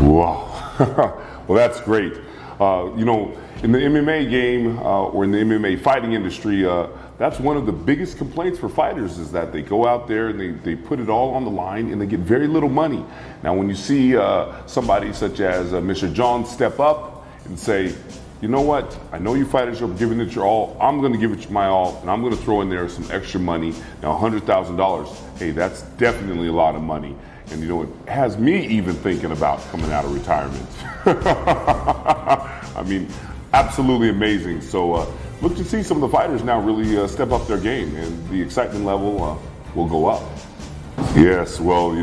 Wow. Well, that's great. In the MMA game or in the MMA fighting industry, that's one of the biggest complaints for fighters is that they go out there and they put it all on the line and they get very little money. Now, when you see somebody such as Mr. John step up and say, you know what, I know you fighters are giving it your all, I'm going to give it my all, and I'm going to throw in there some extra money. Now, $100,000, hey, that's definitely a lot of money. And it has me even thinking about coming out of retirement. I mean, absolutely amazing. So look to see some of the fighters now really step up their game, and the excitement level will go up. Yes, well,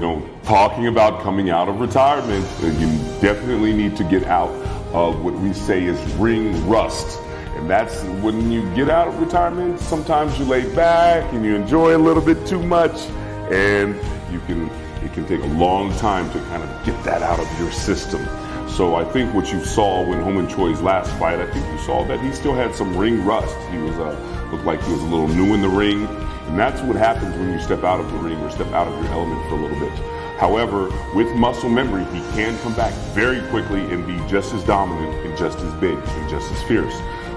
talking about coming out of retirement, you definitely need to get out of what we say is ring rust. And that's when you get out of retirement, sometimes you lay back and you enjoy a little bit too much, and it can take a long time to kind of get that out of your system. So I think what you saw when Ho Man Choi's last fight, I think you saw that he still had some ring rust. He was looked like he was a little new in the ring, and that's what happens when you step out of the ring or step out of your element for a little bit. However, with muscle memory, he can come back very quickly and be just as dominant and just as big and just as fierce.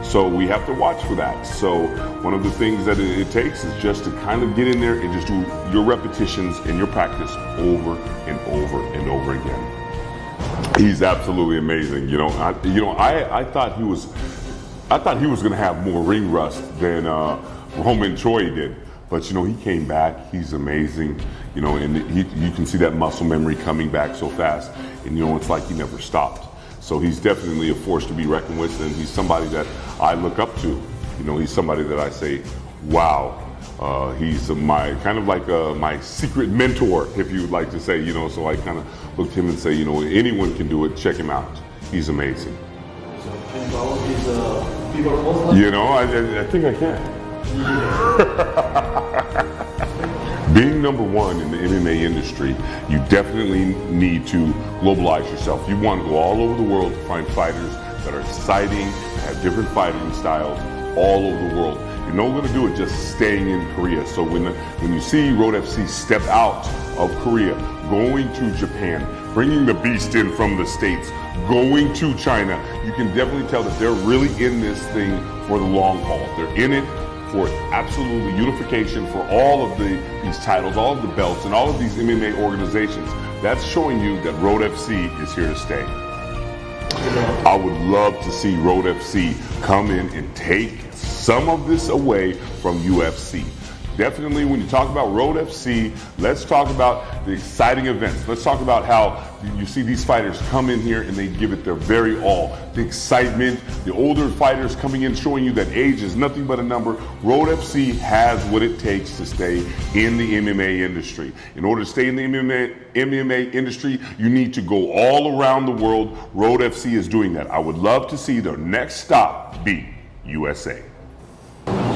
So we have to watch for that. So one of the things that it takes is just to kind of get in there and just do your repetitions and your practice over and over and over again. He's absolutely amazing. I thought he was going to have more ring rust than Ho Man Choi did. But he came back. He's amazing. And you can see that muscle memory coming back so fast. And it's like he never stopped. So he's definitely a force to be reckoned with, and he's somebody that I look up to. He's somebody that I say, wow, he's my kind of like my secret mentor, if you would like to say. So I kind of look at him and say, anyone can do it. Check him out. He's amazing. So can you follow his people post? I think I can. Being number one in the MMA industry, you definitely need to globalize yourself. You want to go all over the world to find fighters that are exciting, that have different fighting styles all over the world. You're not going to do it just staying in Korea. So when you see Road FC step out of Korea, going to Japan, bringing the beast in from the States, going to China, you can definitely tell that they're really in this thing for the long haul. They're in it for absolutely unification for all of these titles, all of the belts, and all of these MMA organizations. That's showing you that Road FC is here to stay. I would love to see Road FC come in and take some of this away from UFC. Definitely, when you talk about Road FC, let's talk about the exciting events. Let's talk about how you see these fighters come in here and they give it their very all. The excitement, the older fighters coming in showing you that age is nothing but a number. Road FC has what it takes to stay in the MMA industry. In order to stay in the MMA industry, you need to go all around the world. Road FC is doing that. I would love to see their next stop be USA.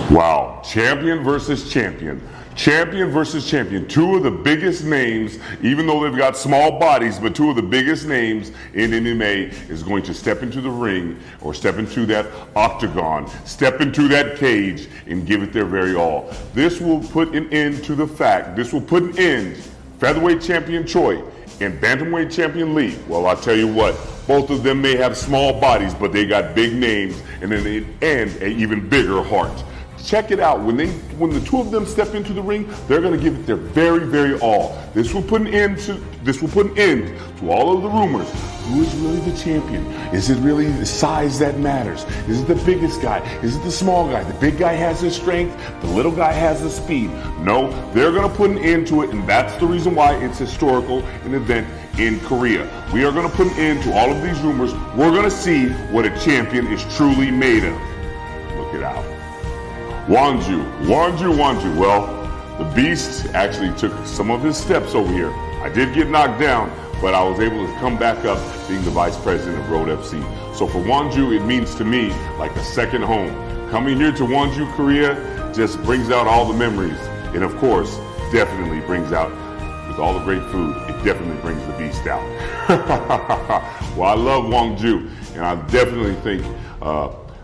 Wow, champion versus champion. Champion versus champion. Two of the biggest names, even though they've got small bodies, but two of the biggest names in MMA is going to step into the ring or step into that octagon, step into that cage and give it their very all. This will put an end to the fact, this will put an end, featherweight champion Choi and bantamweight champion Lee. Well, I'll tell you what, both of them may have small bodies, but they got big names and an even bigger heart. Check it out. When the two of them step into the ring, they're going to give it their very, very all. This will put an end to all of the rumors. Who is really the champion? Is it really the size that matters? Is it the biggest guy? Is it the small guy? The big guy has the strength, the little guy has the speed. No, they're going to put an end to it, and that's the reason why it's historical, an event in Korea. We are going to put an end to all of these rumors. We're going to see what a champion is truly made of. Look it out. Wanju. Well, the beast actually took some of his steps over here. I did get knocked down, but I was able to come back up being the vice president of Road FC. So for Wanju, it means to me like a second home. Coming here to Wanju, Korea just brings out all the memories. And of course, definitely brings out, with all the great food, it definitely brings the beast out. Well, I love Wanju, and I definitely think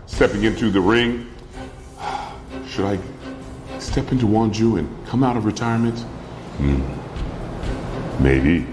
stepping into the ring, should I step into Wanju and come out of retirement? Maybe.